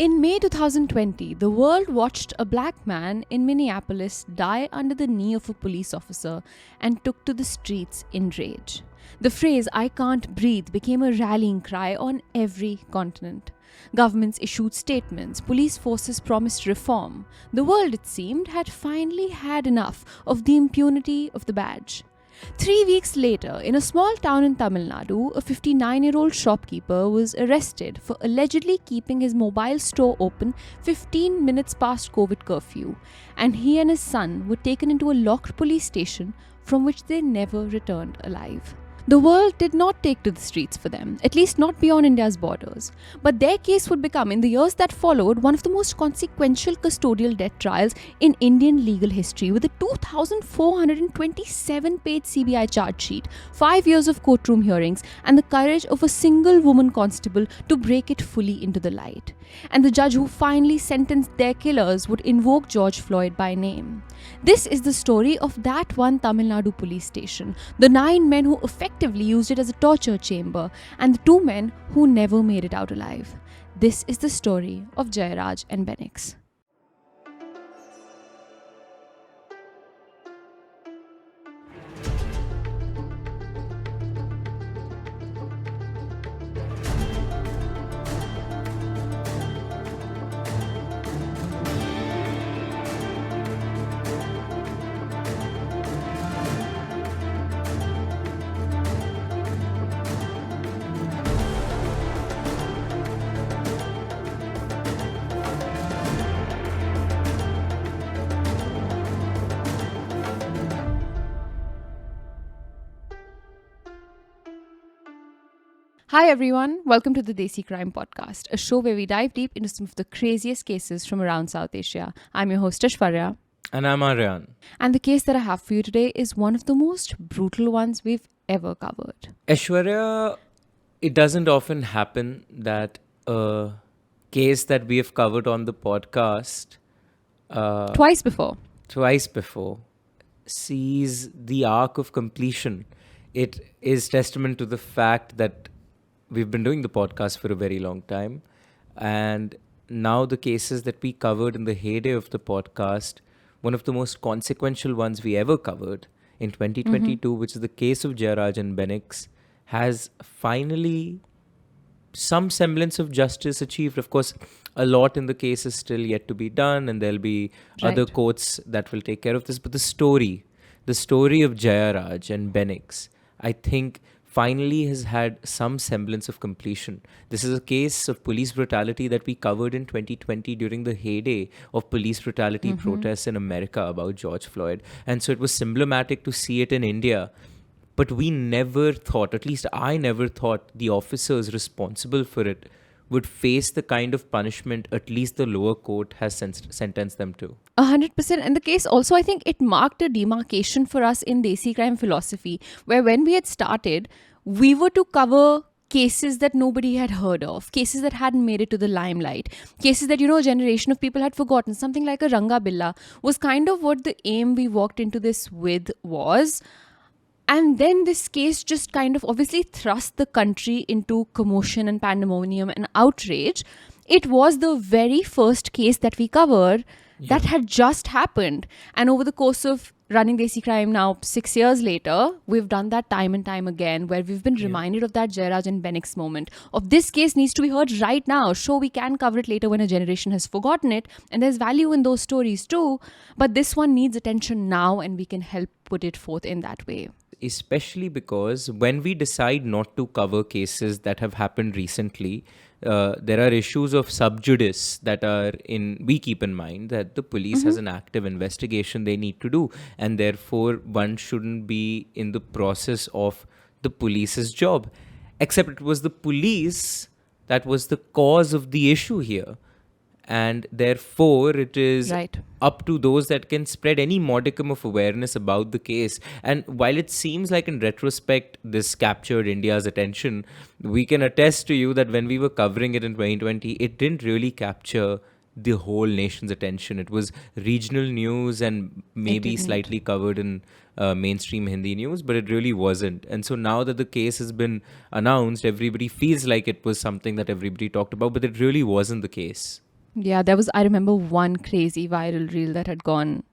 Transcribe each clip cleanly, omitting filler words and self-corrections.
In May 2020, the world watched a black man in Minneapolis die under the knee of a police officer and took to the streets in rage. The phrase, "I can't breathe," became a rallying cry on every continent. Governments issued statements, police forces promised reform. The world, it seemed, had finally had enough of the impunity of the badge. 3 weeks later, in a small town in Tamil Nadu, a 59-year-old shopkeeper was arrested for allegedly keeping his mobile store open 15 minutes past COVID curfew, and he and his son were taken into a locked police station from which they never returned alive. The world did not take to the streets for them, at least not beyond India's borders. But their case would become, in the years that followed, one of the most consequential custodial death trials in Indian legal history, with a 2,427-page CBI charge sheet, 5 years of courtroom hearings, and the courage of a single woman constable to break it fully into the light. And the judge who finally sentenced their killers would invoke George Floyd by name. This is the story of that one Tamil Nadu police station, the 9 men who effectively used it as a torture chamber, and the 2 men who never made it out alive. This is the story of Jayaraj and Bennix. Hi everyone, welcome to the Desi Crime podcast, a show where we dive deep into some of the craziest cases from around South Asia. I'm your host Aishwarya. And I'm Aryan. And the case that I have for you today is one of the most brutal ones we've ever covered. Aishwarya, it doesn't often happen that a case that we have covered on the podcast Twice before sees the arc of completion. It is testament to the fact that we've been doing the podcast for a very long time, and now the cases that we covered in the heyday of the podcast, one of the most consequential ones we ever covered in 2022, which is the case of Jayaraj and Bennix, has finally some semblance of justice achieved. Of course, a lot in the case is still yet to be done, and there'll be other courts that will take care of this. But the story of Jayaraj and Bennix, I think, finally has had some semblance of completion. This is a case of police brutality that we covered in 2020 during the heyday of police brutality protests in America about George Floyd. And so it was symptomatic to see it in India. But we never thought, at least I never thought, the officers responsible for it would face the kind of punishment at least the lower court has sentenced them to. 100%. And the case also, I think it marked a demarcation for us in Desi Crime philosophy, where when we had started, we were to cover cases that nobody had heard of, cases that hadn't made it to the limelight, cases that, a generation of people had forgotten. Something like a Ranga Billa was kind of what the aim we walked into this with was. And then this case just kind of obviously thrust the country into commotion and pandemonium and outrage. It was the very first case that we covered that had just happened. And over the course of running Desi Crime now 6 years later, we've done that time and time again, where we've been reminded of that Jayaraj and Bennix moment. Of this case needs to be heard right now. Sure, we can cover it later when a generation has forgotten it. And there's value in those stories too. But this one needs attention now, and we can help put it forth in that way. Especially because when we decide not to cover cases that have happened recently, there are issues of sub judice that we keep in mind, that the police has an active investigation they need to do, and therefore one shouldn't be in the process of the police's job. Except it was the police that was the cause of the issue here. And therefore, it is up to those that can spread any modicum of awareness about the case. And while it seems like in retrospect, this captured India's attention, we can attest to you that when we were covering it in 2020, it didn't really capture the whole nation's attention. It was regional news and maybe slightly covered in mainstream Hindi news, but it really wasn't. And so now that the case has been announced, everybody feels like it was something that everybody talked about, but it really wasn't the case. Yeah, I remember one crazy viral reel that had gone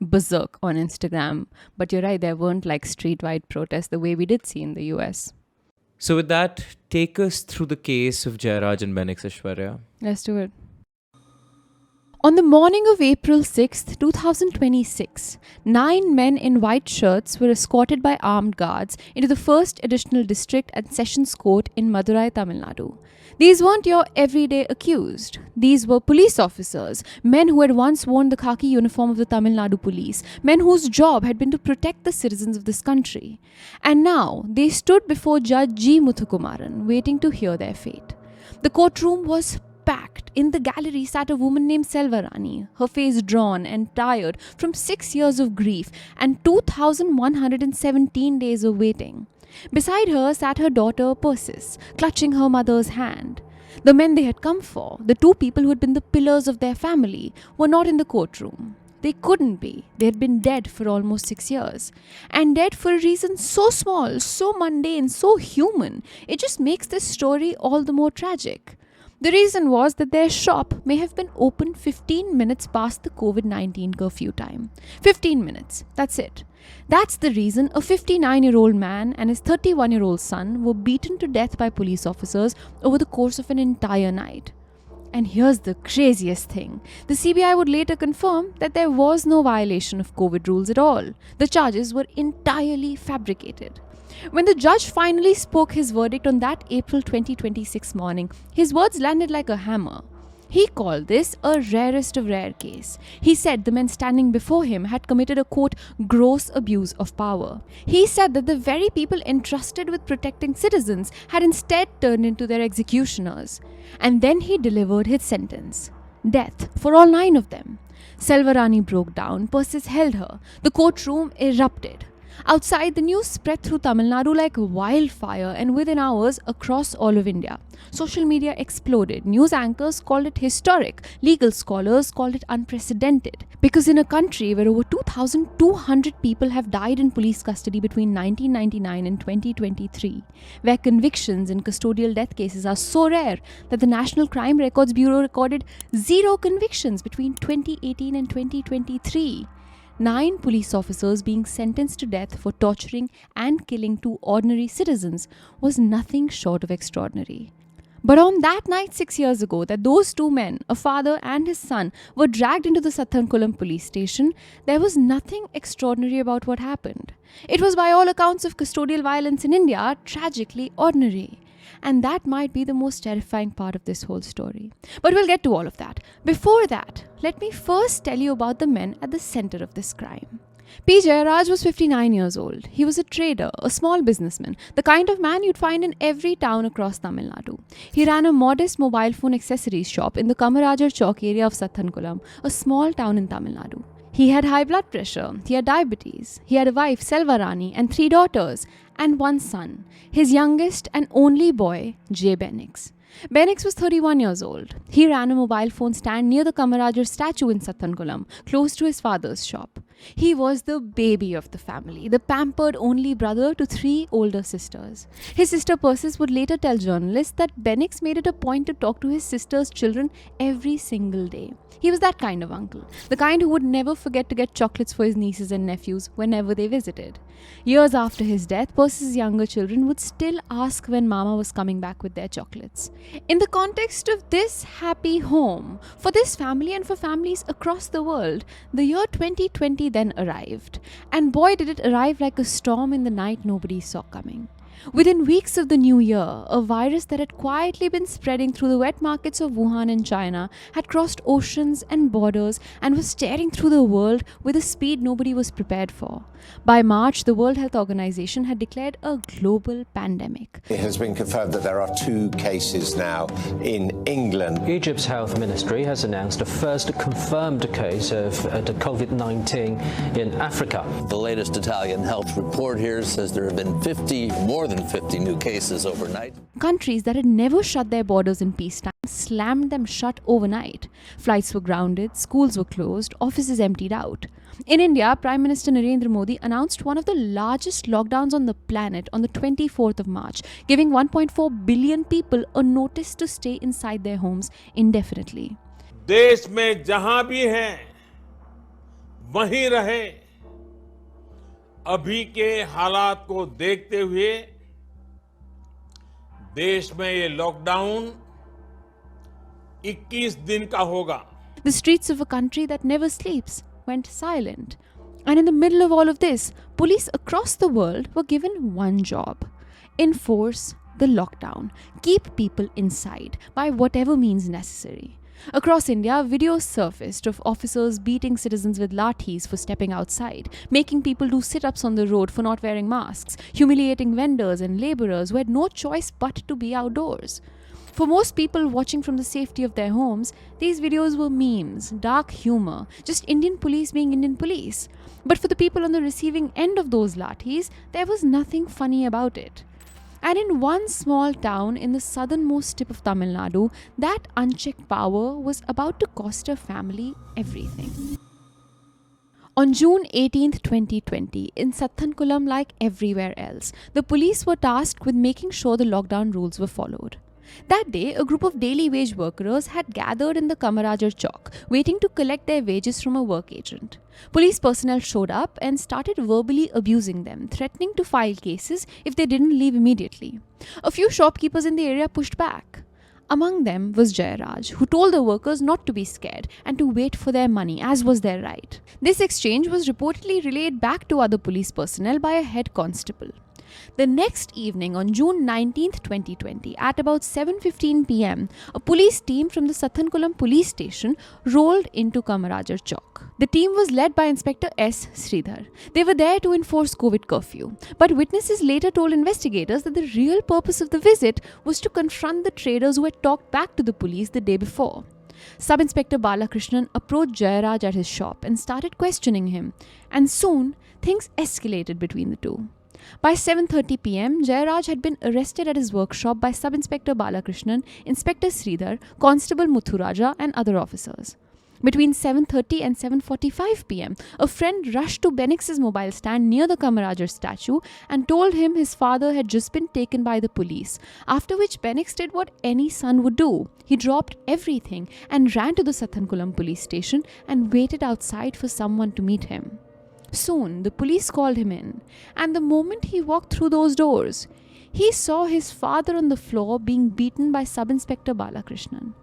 berserk on Instagram. But you're right, there weren't like street-wide protests the way we did see in the US. So, with that, take us through the case of Jayaraj and Bennix, Aishwarya. Let's do it. On the morning of April 6th, 2026, 9 men in white shirts were escorted by armed guards into the 1st Additional District and Sessions Court in Madurai, Tamil Nadu. These weren't your everyday accused. These were police officers, men who had once worn the khaki uniform of the Tamil Nadu police, men whose job had been to protect the citizens of this country. And now they stood before Judge G. Muthukumaran, waiting to hear their fate. The courtroom was packed. In the gallery sat a woman named Selvarani, her face drawn and tired from 6 years of grief and 2,117 days of waiting. Beside her sat her daughter Persis, clutching her mother's hand. The men they had come for, the two people who had been the pillars of their family, were not in the courtroom. They couldn't be. They had been dead for almost 6 years. And dead for a reason so small, so mundane, so human. It just makes this story all the more tragic. The reason was that their shop may have been open 15 minutes past the COVID-19 curfew time. 15 minutes, that's it. That's the reason a 59-year-old man and his 31-year-old son were beaten to death by police officers over the course of an entire night. And here's the craziest thing. The CBI would later confirm that there was no violation of COVID rules at all. The charges were entirely fabricated. When the judge finally spoke his verdict on that April 2026 morning, his words landed like a hammer. He called this a rarest of rare case. He said the men standing before him had committed a, quote, gross abuse of power. He said that the very people entrusted with protecting citizens had instead turned into their executioners. And then he delivered his sentence. Death for all 9 of them. Selvarani broke down, Persis held her. The courtroom erupted. Outside, the news spread through Tamil Nadu like wildfire, and within hours across all of India. Social media exploded. News anchors called it historic. Legal scholars called it unprecedented. Because in a country where over 2,200 people have died in police custody between 1999 and 2023, where convictions in custodial death cases are so rare that the National Crime Records Bureau recorded 0 convictions between 2018 and 2023, 9 police officers being sentenced to death for torturing and killing 2 ordinary citizens was nothing short of extraordinary. But on that night 6 years ago, that those 2 men, a father and his son, were dragged into the Sathankulam police station, there was nothing extraordinary about what happened. It was, by all accounts of custodial violence in India, tragically ordinary. And that might be the most terrifying part of this whole story. But we'll get to all of that. Before that, let me first tell you about the men at the center of this crime. P. Jayaraj was 59 years old. He was a trader, a small businessman, the kind of man you'd find in every town across Tamil Nadu. He ran a modest mobile phone accessories shop in the Kamarajar Chowk area of Sathankulam, a small town in Tamil Nadu. He had high blood pressure, he had diabetes, he had a wife, Selvarani, and 3 daughters, and 1 son, his youngest and only boy, J. Bennix. Bennix was 31 years old. He ran a mobile phone stand near the Kamarajar statue in Sathankulam, close to his father's shop. He was the baby of the family, the pampered only brother to 3 older sisters. His sister Persis would later tell journalists that Bennix made it a point to talk to his sister's children every single day. He was that kind of uncle, the kind who would never forget to get chocolates for his nieces and nephews whenever they visited. Years after his death, Persis' younger children would still ask when Mama was coming back with their chocolates. In the context of this happy home, for this family and for families across the world, the year 2020 then arrived. And boy, did it arrive like a storm in the night nobody saw coming. Within weeks of the new year, a virus that had quietly been spreading through the wet markets of Wuhan in China had crossed oceans and borders and was tearing through the world with a speed nobody was prepared for. By March, the World Health Organization had declared a global pandemic. It has been confirmed that there are 2 cases now in England. Egypt's health ministry has announced a first confirmed case of COVID-19 in Africa. The latest Italian health report here says there have been more than 50 new cases overnight. Countries that had never shut their borders in peacetime slammed them shut overnight. Flights were grounded, schools were closed, offices emptied out. In India, Prime Minister Narendra Modi announced one of the largest lockdowns on the planet on the 24th of March, giving 1.4 billion people a notice to stay inside their homes indefinitely. देश में जहां भी हैं वहीं रहे। अभी के हालात को देखते हुए देश में ये लॉकडाउन 21 दिन का होगा। The streets of a country that never sleeps went silent. And in the middle of all of this, police across the world were given one job: enforce the lockdown, keep people inside by whatever means necessary. Across India, videos surfaced of officers beating citizens with lathis for stepping outside, making people do sit-ups on the road for not wearing masks, humiliating vendors and laborers who had no choice but to be outdoors. For most people watching from the safety of their homes, these videos were memes, dark humor, just Indian police being Indian police. But for the people on the receiving end of those lathis, there was nothing funny about it. And in one small town in the southernmost tip of Tamil Nadu, that unchecked power was about to cost a family everything. On June 18th, 2020, in Sathankulam, like everywhere else, the police were tasked with making sure the lockdown rules were followed. That day, a group of daily wage workers had gathered in the Kamarajar Chowk, waiting to collect their wages from a work agent. Police personnel showed up and started verbally abusing them, threatening to file cases if they didn't leave immediately. A few shopkeepers in the area pushed back. Among them was Jayaraj, who told the workers not to be scared and to wait for their money, as was their right. This exchange was reportedly relayed back to other police personnel by a head constable. The next evening, on June 19th, 2020, at about 7:15 p.m., a police team from the Sathankulam police station rolled into Kamarajar Chowk. The team was led by Inspector S. Sridhar. They were there to enforce COVID curfew, but witnesses later told investigators that the real purpose of the visit was to confront the traders who had talked back to the police the day before. Sub-Inspector Balakrishnan approached Jayaraj at his shop and started questioning him, and soon things escalated between the two. By 7:30 p.m., Jayaraj had been arrested at his workshop by Sub-Inspector Balakrishnan, Inspector Sridhar, Constable Muthuraja and other officers. Between 7:30 and 7:45 p.m., a friend rushed to Bennix's mobile stand near the Kamarajar statue and told him his father had just been taken by the police, after which Bennix did what any son would do. He dropped everything and ran to the Sathankulam police station and waited outside for someone to meet him. Soon, the police called him in, and the moment he walked through those doors, he saw his father on the floor being beaten by Sub-Inspector Balakrishnan.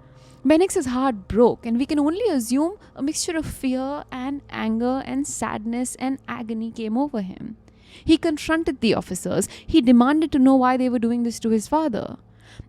Bennix's heart broke, and we can only assume a mixture of fear and anger and sadness and agony came over him. He confronted the officers. He demanded to know why they were doing this to his father.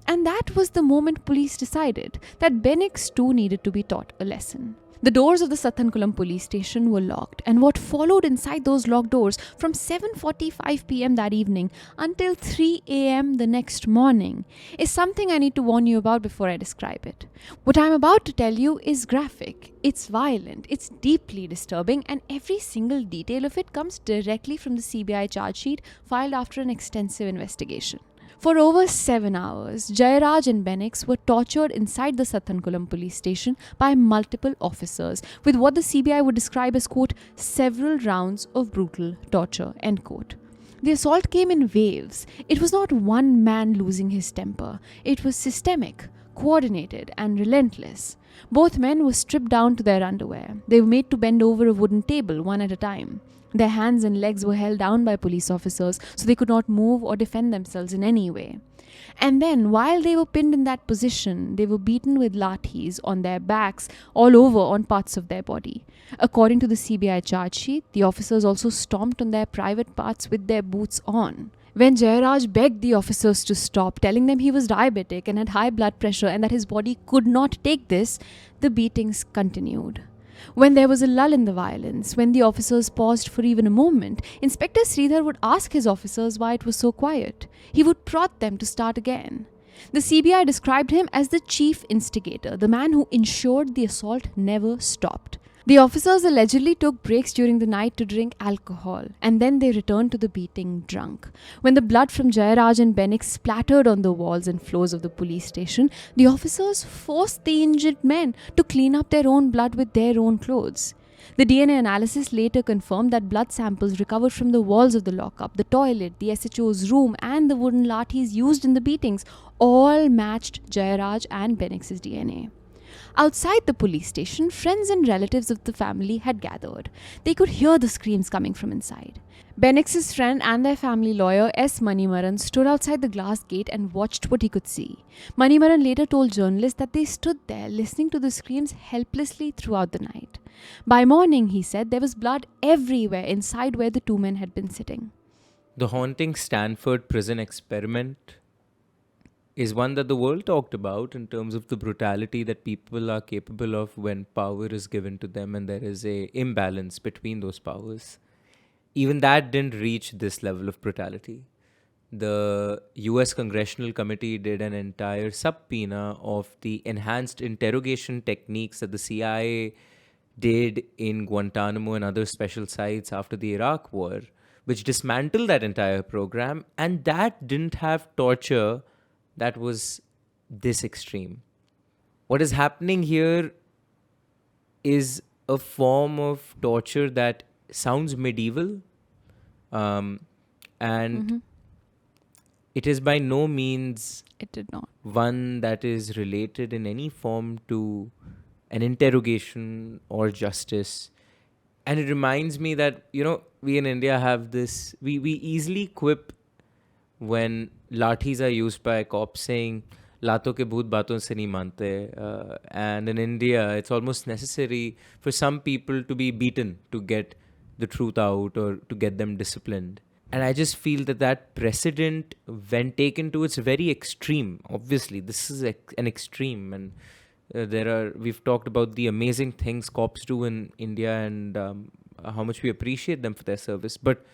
And that was the moment police decided that Bennix too needed to be taught a lesson. The doors of the Sathankulam police station were locked, and what followed inside those locked doors from 7:45 p.m. that evening until 3 a.m. the next morning is something I need to warn you about before I describe it. What I'm about to tell you is graphic, it's violent, it's deeply disturbing, and every single detail of it comes directly from the CBI charge sheet filed after an extensive investigation. For over 7 hours, Jayaraj and Bennix were tortured inside the Sathankulam police station by multiple officers with what the CBI would describe as, quote, several rounds of brutal torture, end quote. The assault came in waves. It was not one man losing his temper. It was systemic, coordinated, and relentless. Both men were stripped down to their underwear. They were made to bend over a wooden table one at a time. Their hands and legs were held down by police officers so they could not move or defend themselves in any way. And then, while they were pinned in that position, they were beaten with lathis on their backs, all over on parts of their body. According to the CBI charge sheet, the officers also stomped on their private parts with their boots on. When Jayaraj begged the officers to stop, telling them he was diabetic and had high blood pressure and that his body could not take this, the beatings continued. When there was a lull in the violence, when the officers paused for even a moment, Inspector Sridhar would ask his officers why it was so quiet. He would prod them to start again. The CBI described him as the chief instigator, the man who ensured the assault never stopped. The officers allegedly took breaks during the night to drink alcohol, and then they returned to the beating drunk. When the blood from Jayaraj and Bennix splattered on the walls and floors of the police station, the officers forced the injured men to clean up their own blood with their own clothes. The DNA analysis later confirmed that blood samples recovered from the walls of the lockup, the toilet, the SHO's room, and the wooden lathis used in the beatings all matched Jayaraj and Bennix's DNA. Outside the police station, friends and relatives of the family had gathered. They could hear the screams coming from inside. Bennix's friend and their family lawyer S. Manimaran stood outside the glass gate and watched what he could see. Manimaran later told journalists that they stood there listening to the screams helplessly throughout the night. By morning, he said, there was blood everywhere inside where the two men had been sitting. The haunting Stanford prison experiment is one that the world talked about in terms of the brutality that people are capable of when power is given to them and there is a imbalance between those powers. Even that didn't reach this level of brutality. The US Congressional Committee did an entire subpoena of the enhanced interrogation techniques that the CIA did in Guantanamo and other special sites after the Iraq War, which dismantled that entire program, and that didn't have torture that was this extreme. What is happening here is a form of torture that sounds medieval, and it is by no means It did not. one that is related in any form to an interrogation or justice. And it reminds me that, we in India have this, we easily quip when lathis are used by cops saying, "Lato ke bhoot baaton se nahi mante." And in India, it's almost necessary for some people to be beaten to get the truth out or to get them disciplined. And I just feel that precedent, when taken to its very extreme, obviously, this is an extreme. And we've talked about the amazing things cops do in India and how much we appreciate them for their service. But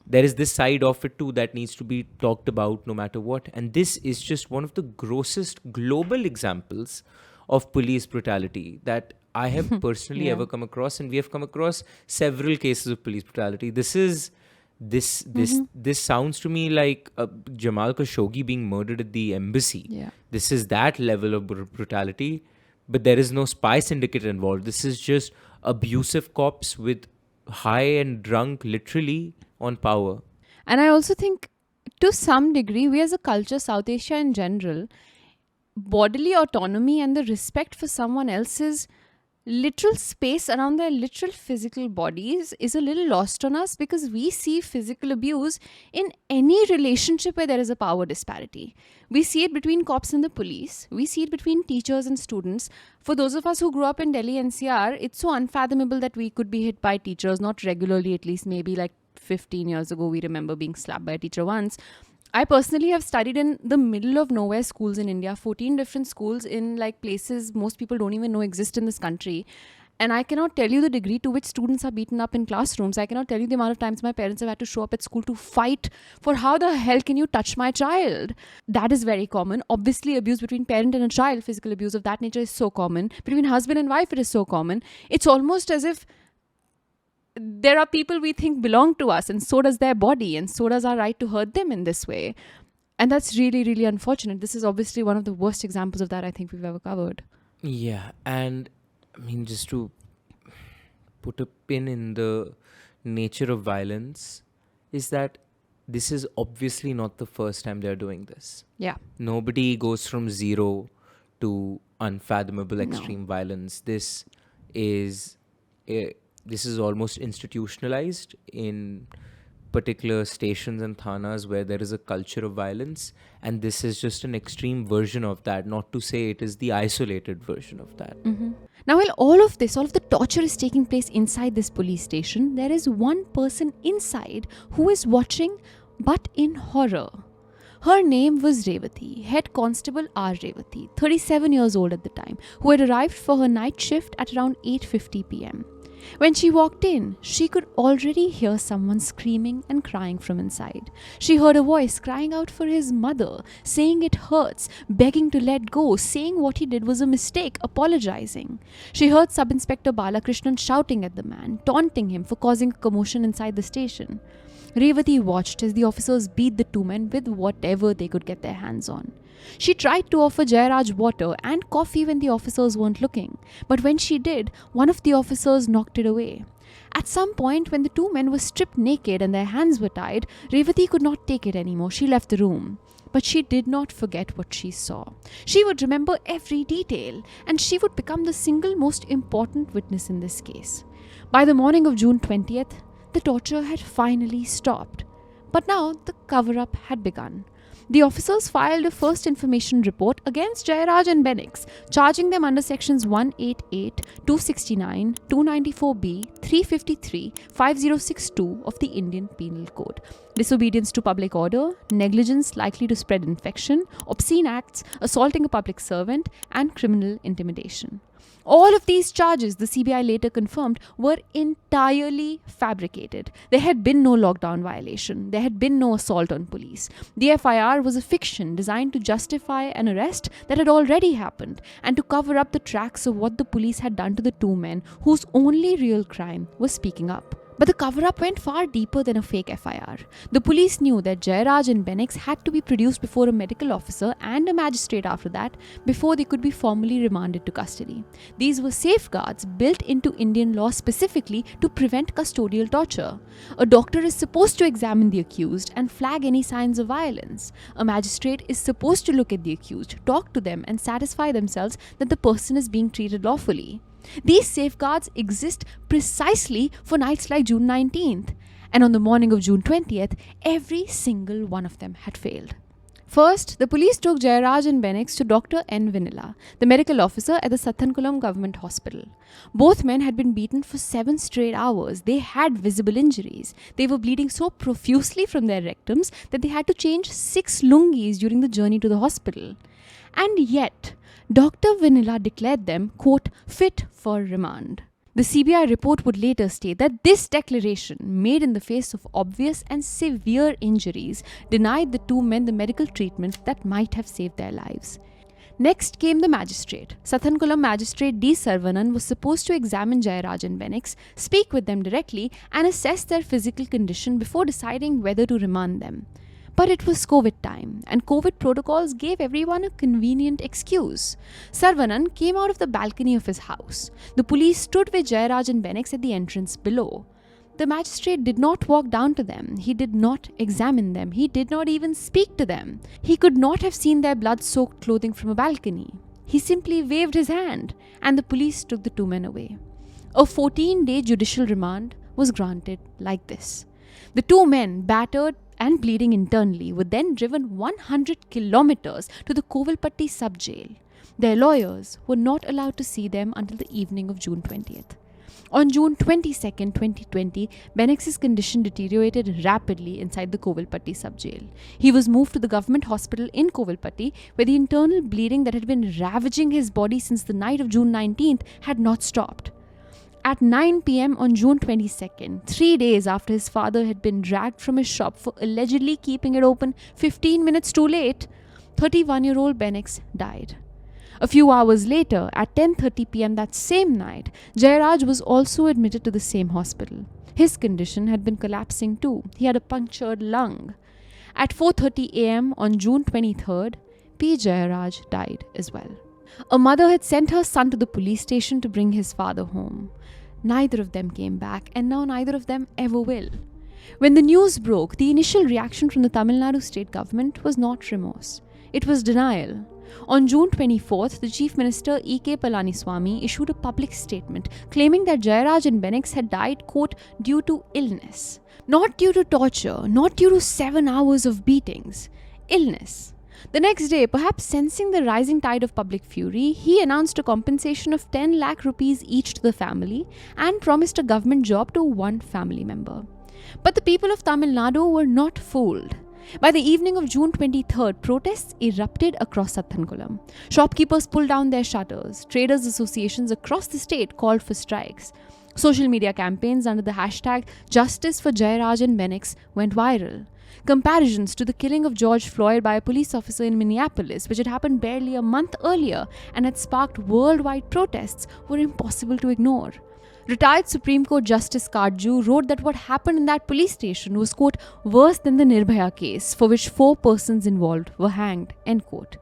there is this side of it too that needs to be talked about no matter what. And this is just one of the grossest global examples of police brutality that I have personally ever come across. And we have come across several cases of police brutality. This sounds to me like Jamal Khashoggi being murdered at the embassy. Yeah. This is that level of brutality, but there is no spy syndicate involved. This is just abusive cops with high and drunk, literally, on power. And I also think, to some degree, we as a culture, South Asia in general, bodily autonomy and the respect for someone else's literal space around their literal physical bodies is a little lost on us, because we see physical abuse in any relationship where there is a power disparity. We see it between cops and the police. We see it between teachers and students. For those of us who grew up in Delhi NCR, it's so unfathomable that we could be hit by teachers, not regularly, at least maybe like 15 years ago, we remember being slapped by a teacher once. I personally have studied in the middle of nowhere schools in India, 14 different schools in like places most people don't even know exist in this country. And I cannot tell you the degree to which students are beaten up in classrooms. I cannot tell you the amount of times my parents have had to show up at school to fight for how the hell can you touch my child. That is very common. Obviously, abuse between parent and a child, physical abuse of that nature is so common. Between husband and wife, it is so common. It's almost as if there are people we think belong to us, and so does their body, and so does our right to hurt them in this way. And that's really, really unfortunate. This is obviously one of the worst examples of that I think we've ever covered. Yeah, and I mean, just to put a pin in the nature of violence, is that this is obviously not the first time they're doing this. Yeah. Nobody goes from zero to unfathomable extreme violence. This is almost institutionalized in particular stations and thanas where there is a culture of violence, and this is just an extreme version of that, not to say it is the isolated version of that. Now, while all of the torture is taking place inside this police station, there is one person inside who is watching, but in horror. Her name was Revati, Head Constable R. Revati, 37 years old at the time, who had arrived for her night shift at around 8:50 p.m. When she walked in, she could already hear someone screaming and crying from inside. She heard a voice crying out for his mother, saying it hurts, begging to let go, saying what he did was a mistake, apologizing. She heard Sub-Inspector Balakrishnan shouting at the man, taunting him for causing a commotion inside the station. Revati watched as the officers beat the two men with whatever they could get their hands on. She tried to offer Jayaraj water and coffee when the officers weren't looking, but when she did, one of the officers knocked it away. At some point, when the two men were stripped naked and their hands were tied, Revati could not take it anymore. She left the room. But she did not forget what she saw. She would remember every detail, and she would become the single most important witness in this case. By the morning of June 20th, the torture had finally stopped. But now the cover-up had begun. The officers filed a first information report against Jayaraj and Bennix, charging them under sections 188, 269, 294B, 353, 5062 of the Indian Penal Code. Disobedience to public order, negligence likely to spread infection, obscene acts, assaulting a public servant, and criminal intimidation. All of these charges, the CBI later confirmed, were entirely fabricated. There had been no lockdown violation. There had been no assault on police. The FIR was a fiction designed to justify an arrest that had already happened and to cover up the tracks of what the police had done to the two men whose only real crime was speaking up. But the cover-up went far deeper than a fake FIR. The police knew that Jayaraj and Bennix had to be produced before a medical officer and a magistrate after that before they could be formally remanded to custody. These were safeguards built into Indian law specifically to prevent custodial torture. A doctor is supposed to examine the accused and flag any signs of violence. A magistrate is supposed to look at the accused, talk to them, and satisfy themselves that the person is being treated lawfully. These safeguards exist precisely for nights like June 19th, and on the morning of June 20th, every single one of them had failed. First, the police took Jayaraj and Bennix to Dr. N. Vanilla, the medical officer at the Sathankulam government hospital. Both men had been beaten for 7 straight hours. They had visible injuries. They were bleeding so profusely from their rectums that they had to change 6 lungis during the journey to the hospital. And yet, Dr. Vanilla declared them, quote, fit for remand. The CBI report would later state that this declaration, made in the face of obvious and severe injuries, denied the two men the medical treatment that might have saved their lives. Next came the magistrate. Sathankulam magistrate D. Sarvanan was supposed to examine Jayaraj and Bennix, speak with them directly, and assess their physical condition before deciding whether to remand them. But it was COVID time, and COVID protocols gave everyone a convenient excuse. Sarvanan came out of the balcony of his house. The police stood with Jayaraj and Bennix at the entrance below. The magistrate did not walk down to them. He did not examine them. He did not even speak to them. He could not have seen their blood-soaked clothing from a balcony. He simply waved his hand, and the police took the two men away. A 14-day judicial remand was granted like this. The two men, battered and bleeding internally, were then driven 100 kilometers to the Kovilpatti sub-jail. Their lawyers were not allowed to see them until the evening of June 20th. On June 22, 2020, Bennix's condition deteriorated rapidly inside the Kovilpatti sub-jail. He was moved to the government hospital in Kovilpatti, where the internal bleeding that had been ravaging his body since the night of June 19th had not stopped. At 9 p.m. on June 22nd, 3 days after his father had been dragged from his shop for allegedly keeping it open 15 minutes too late, 31-year-old Bennix died. A few hours later, at 10:30 p.m. that same night, Jayaraj was also admitted to the same hospital. His condition had been collapsing too. He had a punctured lung. At 4:30 a.m. on June 23rd, P. Jayaraj died as well. A mother had sent her son to the police station to bring his father home. Neither of them came back, and now neither of them ever will. When the news broke, the initial reaction from the Tamil Nadu state government was not remorse. It was denial. On June 24th, the Chief Minister E.K. Palaniswamy issued a public statement claiming that Jayaraj and Bennix had died, quote, due to illness. Not due to torture, not due to 7 hours of beatings. Illness. The next day, perhaps sensing the rising tide of public fury, he announced a compensation of 10 lakh rupees each to the family and promised a government job to one family member. But the people of Tamil Nadu were not fooled. By the evening of June 23rd, protests erupted across Sathankulam. Shopkeepers pulled down their shutters. Traders' associations across the state called for strikes. Social media campaigns under the hashtag Justice for Jayaraj and Bennix went viral. Comparisons to the killing of George Floyd by a police officer in Minneapolis, which had happened barely a month earlier and had sparked worldwide protests, were impossible to ignore. Retired Supreme Court Justice Kardju wrote that what happened in that police station was, quote, worse than the Nirbhaya case, for which 4 persons involved were hanged, end quote.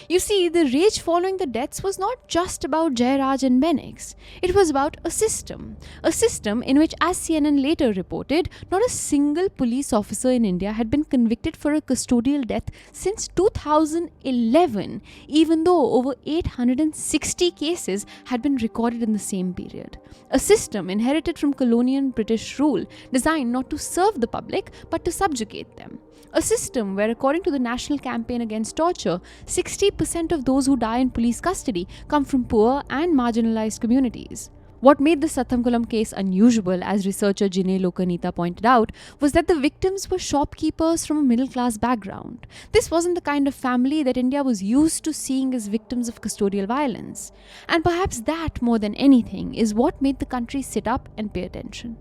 You see, the rage following the deaths was not just about Jayaraj and Bennix. It was about a system in which, as CNN later reported, not a single police officer in India had been convicted for a custodial death since 2011, even though over 860 cases had been recorded in the same period. A system inherited from colonial British rule, designed not to serve the public but to subjugate them. A system where, according to the National Campaign Against Torture, 60% of those who die in police custody come from poor and marginalized communities. What made the Sathankulam case unusual, as researcher Jinay Lokanita pointed out, was that the victims were shopkeepers from a middle-class background. This wasn't the kind of family that India was used to seeing as victims of custodial violence. And perhaps that, more than anything, is what made the country sit up and pay attention.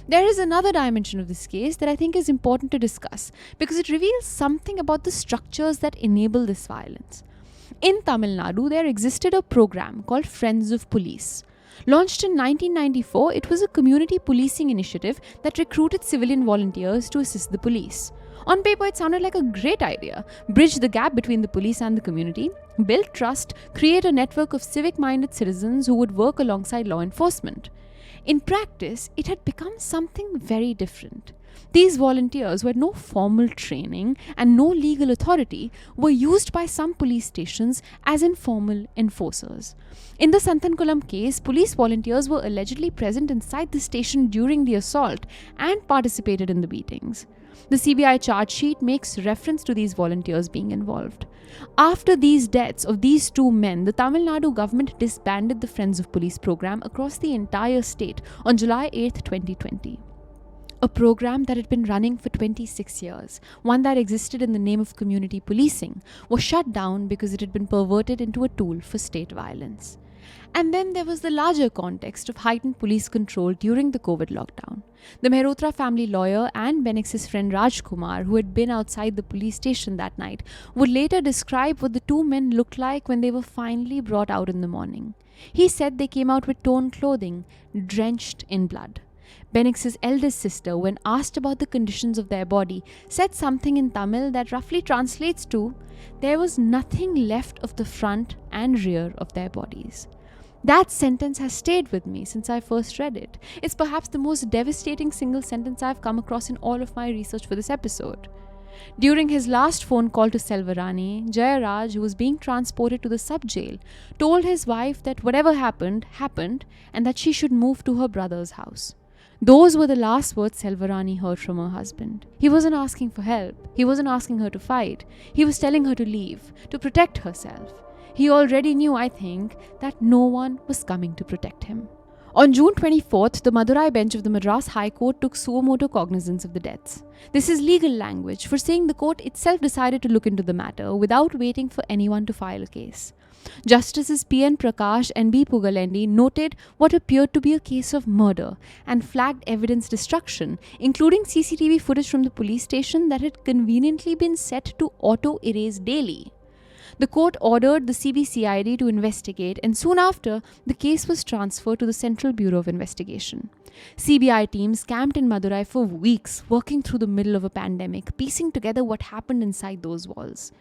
There is another dimension of this case that I think is important to discuss because it reveals something about the structures that enable this violence. In Tamil Nadu, there existed a program called Friends of Police. Launched in 1994, it was a community policing initiative that recruited civilian volunteers to assist the police. On paper, it sounded like a great idea. Bridge the gap between the police and the community, build trust, create a network of civic-minded citizens who would work alongside law enforcement. In practice, it had become something very different. These volunteers, who had no formal training and no legal authority, were used by some police stations as informal enforcers. In the Sathankulam case, police volunteers were allegedly present inside the station during the assault and participated in the beatings. The CBI charge sheet makes reference to these volunteers being involved. After these deaths of these two men, the Tamil Nadu government disbanded the Friends of Police program across the entire state on July 8, 2020. A program that had been running for 26 years, one that existed in the name of community policing, was shut down because it had been perverted into a tool for state violence. And then there was the larger context of heightened police control during the COVID lockdown. The Mehrotra family lawyer and Bennix's friend Rajkumar, who had been outside the police station that night, would later describe what the two men looked like when they were finally brought out in the morning. He said they came out with torn clothing, drenched in blood. Bennix's eldest sister, when asked about the conditions of their body, said something in Tamil that roughly translates to, "There was nothing left of the front and rear of their bodies." That sentence has stayed with me since I first read it. It's perhaps the most devastating single sentence I've come across in all of my research for this episode. During his last phone call to Selvarani, Jayaraj, who was being transported to the sub-jail, told his wife that whatever happened, happened, and that she should move to her brother's house. Those were the last words Selvarani heard from her husband. He wasn't asking for help. He wasn't asking her to fight. He was telling her to leave, to protect herself. He already knew, I think, that no one was coming to protect him. On June 24th, the Madurai bench of the Madras High Court took suo motu cognizance of the deaths. This is legal language for saying the court itself decided to look into the matter without waiting for anyone to file a case. Justices P.N. Prakash and B. Pugalendi noted what appeared to be a case of murder and flagged evidence destruction, including CCTV footage from the police station that had conveniently been set to auto-erase daily. The court ordered the CBCID to investigate, and soon after, the case was transferred to the Central Bureau of Investigation. CBI teams camped in Madurai for weeks, working through the middle of a pandemic, piecing together what happened inside those walls.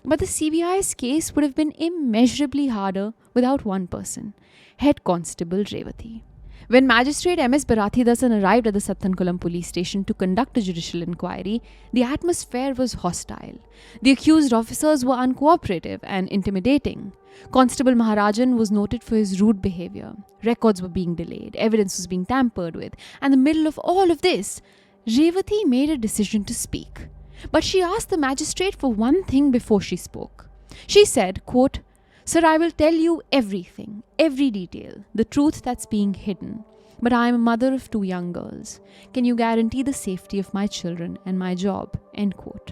But the CBI's case would have been immeasurably harder without one person, Head Constable Revati. When Magistrate M.S. Barathidasan arrived at the Sathankulam police station to conduct a judicial inquiry, the atmosphere was hostile. The accused officers were uncooperative and intimidating. Constable Maharajan was noted for his rude behavior. Records were being delayed, evidence was being tampered with, and in the middle of all of this, Revati made a decision to speak. But she asked the magistrate for one thing before she spoke. She said, quote, "Sir, I will tell you everything, every detail, the truth that's being hidden. But I am a mother of 2 young girls. Can you guarantee the safety of my children and my job?" End quote.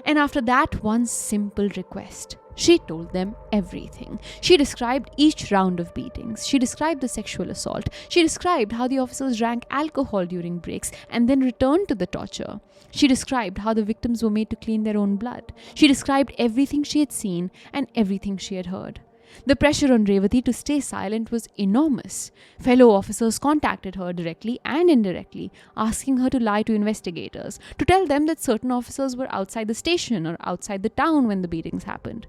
And after that one simple request, she told them everything. She described each round of beatings. She described the sexual assault. She described how the officers drank alcohol during breaks and then returned to the torture. She described how the victims were made to clean their own blood. She described everything she had seen and everything she had heard. The pressure on Revati to stay silent was enormous. Fellow officers contacted her directly and indirectly, asking her to lie to investigators, to tell them that certain officers were outside the station or outside the town when the beatings happened.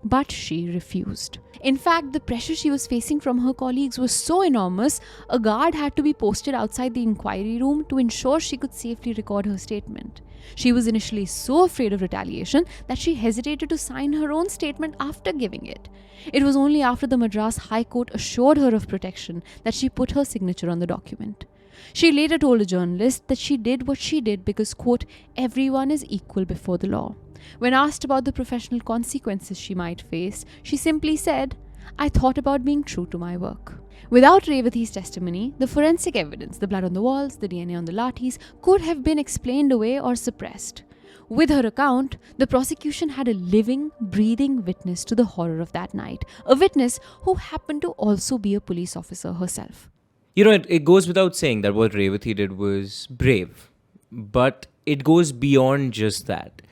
But she refused. In fact, the pressure she was facing from her colleagues was so enormous, a guard had to be posted outside the inquiry room to ensure she could safely record her statement. She was initially so afraid of retaliation that she hesitated to sign her own statement after giving it. It was only after the Madras High Court assured her of protection that she put her signature on the document. She later told a journalist that she did what she did because, quote, everyone is equal before the law. When asked about the professional consequences she might face, she simply said, I thought about being true to my work. Without Revati's testimony, the forensic evidence, the blood on the walls, the DNA on the lathis, could have been explained away or suppressed. With her account, the prosecution had a living, breathing witness to the horror of that night, a witness who happened to also be a police officer herself. You know, it goes without saying that what Revati did was brave, but it goes beyond just that.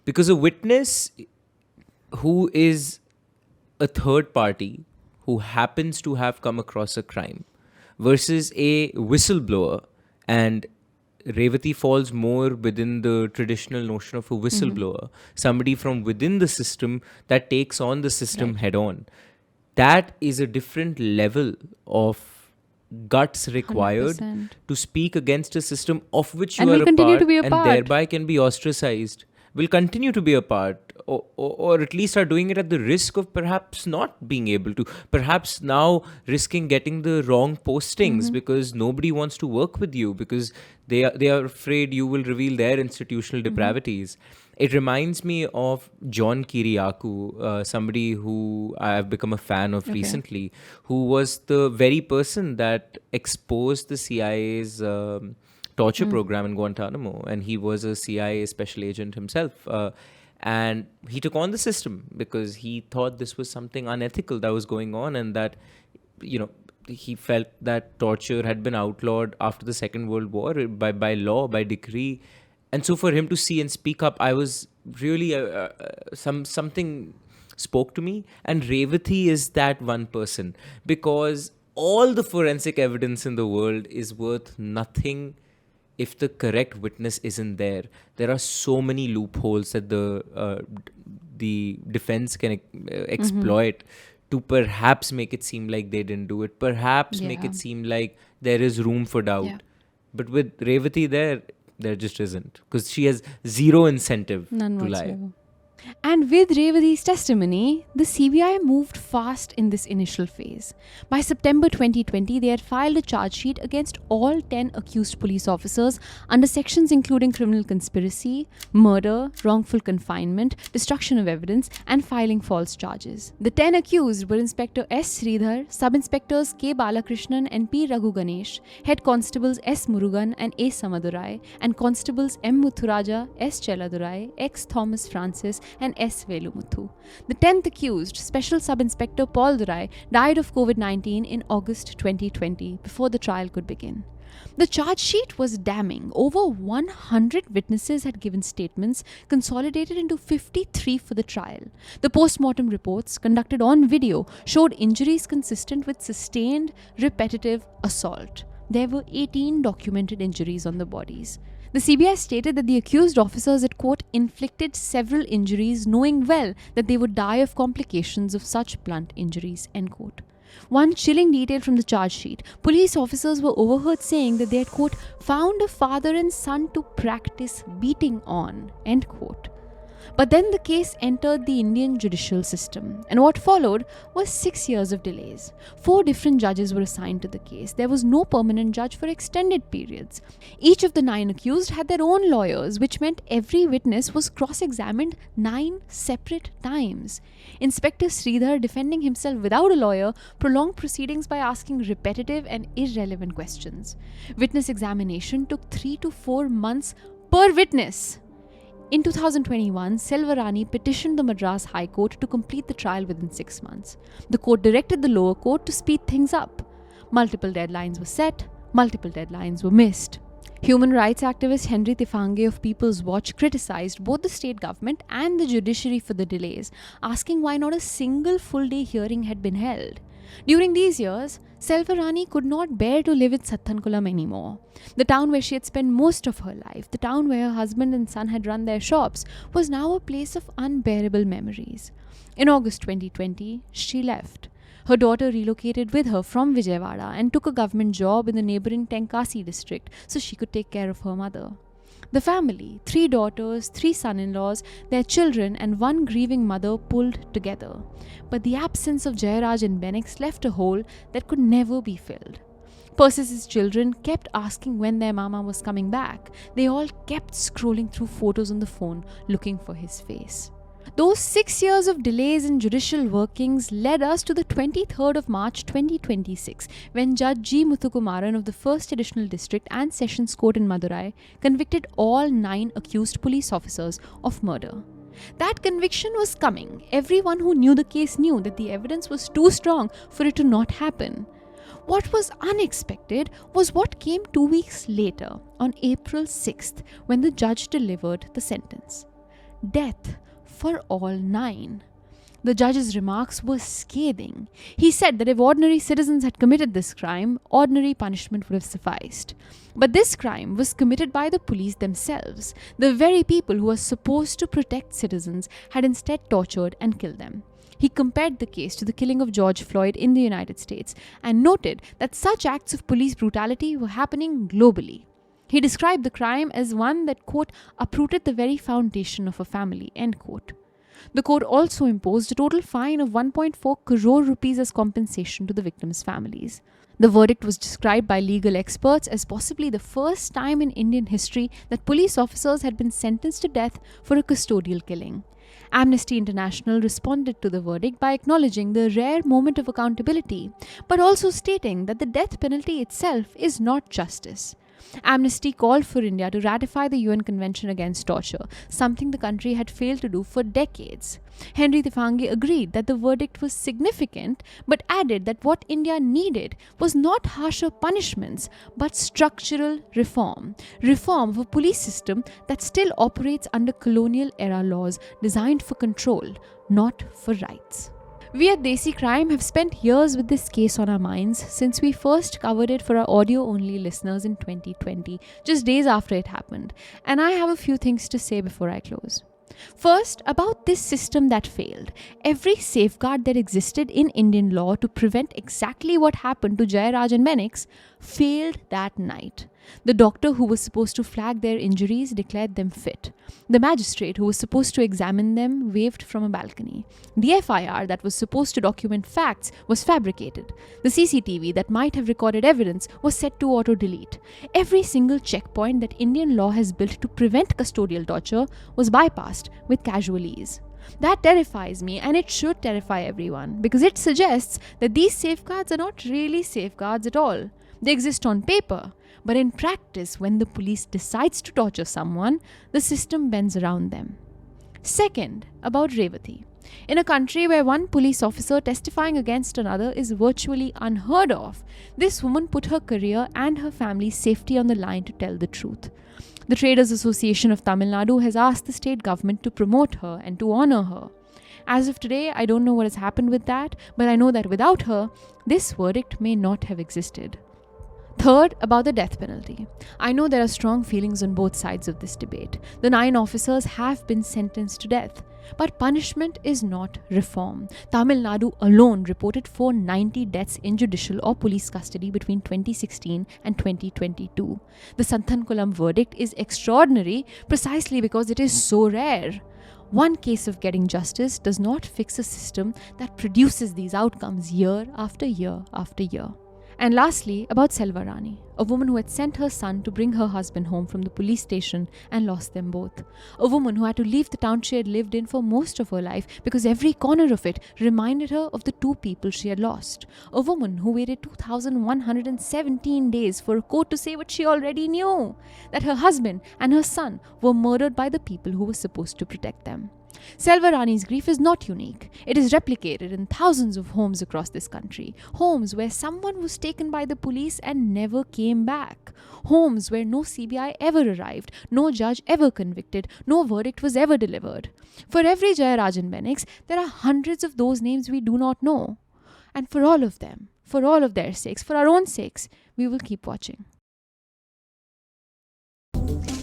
Because a witness who is a third party who happens to have come across a crime versus a whistleblower, and Revati falls more within the traditional notion of a whistleblower, somebody from within the system that takes on the system head on. That is a different level of guts required 100%. to speak against a system of which you And are will a continue part to be a and part. thereby can be ostracized, will continue to be a part, or at least are doing it at the risk of perhaps not being able to, perhaps now risking getting the wrong postings because nobody wants to work with you because they are afraid you will reveal their institutional depravities. It reminds me of John Kiriakou, somebody who I have become a fan of recently, who was the very person that exposed the CIA's torture program in Guantanamo, and he was a CIA special agent himself. And he took on the system because he thought this was something unethical that was going on, and that, you know, he felt that torture had been outlawed after the Second World War by law, by decree. And so for him to see and speak up, I was really, something spoke to me. And Revati is that one person, because all the forensic evidence in the world is worth nothing if the correct witness isn't there. There are so many loopholes that the defense can exploit to perhaps make it seem like they didn't do it, perhaps make it seem like there is room for doubt. Yeah. But with Revati there just isn't, because she has zero incentive None to lie. whatsoever. And with Revati's testimony, the CBI moved fast in this initial phase. By September 2020, they had filed a charge sheet against all 10 accused police officers under sections including criminal conspiracy, murder, wrongful confinement, destruction of evidence, and filing false charges. The 10 accused were Inspector S. Sridhar, Sub-Inspectors K. Balakrishnan and P. Raghu Ganesh, Head Constables S. Murugan and A. Samadurai, and Constables M. Muthuraja, S. Cheladurai, X. Thomas Francis, and S. Velumuthu. The 10th accused, Special Sub-Inspector Paul Durai, died of COVID-19 in August 2020 before the trial could begin. The charge sheet was damning. Over 100 witnesses had given statements, consolidated into 53 for the trial. The post-mortem reports, conducted on video, showed injuries consistent with sustained, repetitive assault. There were 18 documented injuries on the bodies. The CBI stated that the accused officers at court inflicted several injuries, knowing well that they would die of complications of such blunt injuries, end quote. One chilling detail from the charge sheet: police officers were overheard saying that they had, quote, found a father and son to practice beating on, end quote. But then the case entered the Indian judicial system, and what followed was 6 years of delays. 4 different judges were assigned to the case. There was no permanent judge for extended periods. Each of the 9 accused had their own lawyers, which meant every witness was cross-examined 9 separate times. Inspector Sridhar, defending himself without a lawyer, prolonged proceedings by asking repetitive and irrelevant questions. Witness examination took 3 to 4 months per witness. In 2021, Selvarani petitioned the Madras High Court to complete the trial within 6 months. The court directed the lower court to speed things up. Multiple deadlines were set, multiple deadlines were missed. Human rights activist Henry Tifange of People's Watch criticized both the state government and the judiciary for the delays, asking why not a single full-day hearing had been held. During these years, Selvarani could not bear to live in Sathankulam anymore. The town where she had spent most of her life, the town where her husband and son had run their shops, was now a place of unbearable memories. In August 2020, she left. Her daughter relocated with her from Vijayawada and took a government job in the neighbouring Tenkasi district so she could take care of her mother. The family, 3 daughters, 3 son-in-laws, their children and one grieving mother pulled together. But the absence of Jayaraj and Bennix left a hole that could never be filled. Persis' children kept asking when their mama was coming back. They all kept scrolling through photos on the phone looking for his face. Those 6 years of delays in judicial workings led us to the 23rd of March 2026, when Judge G. Muthukumaran of the 1st Additional District and Sessions Court in Madurai convicted all 9 accused police officers of murder. That conviction was coming. Everyone who knew the case knew that the evidence was too strong for it to not happen. What was unexpected was what came 2 weeks later, on April 6th, when the judge delivered the sentence. Death for all 9. The judge's remarks were scathing. He said that if ordinary citizens had committed this crime, ordinary punishment would have sufficed. But this crime was committed by the police themselves. The very people who were supposed to protect citizens had instead tortured and killed them. He compared the case to the killing of George Floyd in the United States and noted that such acts of police brutality were happening globally. He described the crime as one that, quote, uprooted the very foundation of a family, end quote. The court also imposed a total fine of 1.4 crore rupees as compensation to the victims' families. The verdict was described by legal experts as possibly the first time in Indian history that police officers had been sentenced to death for a custodial killing. Amnesty International responded to the verdict by acknowledging the rare moment of accountability, but also stating that the death penalty itself is not justice. Amnesty called for India to ratify the UN Convention Against Torture, something the country had failed to do for decades. Henry Tifangi agreed that the verdict was significant, but added that what India needed was not harsher punishments, but structural reform. Reform of a police system that still operates under colonial-era laws designed for control, not for rights. We at Desi Crime have spent years with this case on our minds since we first covered it for our audio-only listeners in 2020, just days after it happened, and I have a few things to say before I close. First, about this system that failed. Every safeguard that existed in Indian law to prevent exactly what happened to Jayaraj and Bennix failed that night. The doctor who was supposed to flag their injuries declared them fit. The magistrate who was supposed to examine them waved from a balcony. The FIR that was supposed to document facts was fabricated. The CCTV that might have recorded evidence was set to auto-delete. Every single checkpoint that Indian law has built to prevent custodial torture was bypassed with casual ease. That terrifies me, and it should terrify everyone, because it suggests that these safeguards are not really safeguards at all. They exist on paper, but in practice, when the police decides to torture someone, the system bends around them. Second, about Revati. In a country where one police officer testifying against another is virtually unheard of, this woman put her career and her family's safety on the line to tell the truth. The Traders Association of Tamil Nadu has asked the state government to promote her and to honor her. As of today, I don't know what has happened with that, but I know that without her, this verdict may not have existed. Third, about the death penalty. I know there are strong feelings on both sides of this debate. The 9 officers have been sentenced to death. But punishment is not reform. Tamil Nadu alone reported 490 deaths in judicial or police custody between 2016 and 2022. The Sathankulam verdict is extraordinary precisely because it is so rare. One case of getting justice does not fix a system that produces these outcomes year after year after year. And lastly, about Selvarani, a woman who had sent her son to bring her husband home from the police station and lost them both. A woman who had to leave the town she had lived in for most of her life because every corner of it reminded her of the 2 people she had lost. A woman who waited 2,117 days for a court to say what she already knew, that her husband and her son were murdered by the people who were supposed to protect them. Selvarani's grief is not unique. It is replicated in thousands of homes across this country. Homes where someone was taken by the police and never came back. Homes where no CBI ever arrived, no judge ever convicted, no verdict was ever delivered. For every Jayaraj and Bennix, there are hundreds of those names we do not know. And for all of them, for all of their sakes, for our own sakes, we will keep watching.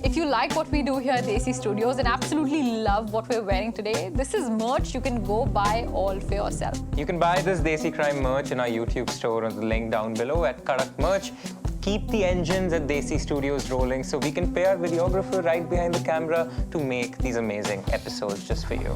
If you like what we do here at Desi Studios and absolutely love what we're wearing today, this is merch you can go buy all for yourself. You can buy this Desi Crime merch in our YouTube store on the link down below at Kadak Merch. Keep the engines at Desi Studios rolling so we can pay our videographer right behind the camera to make these amazing episodes just for you.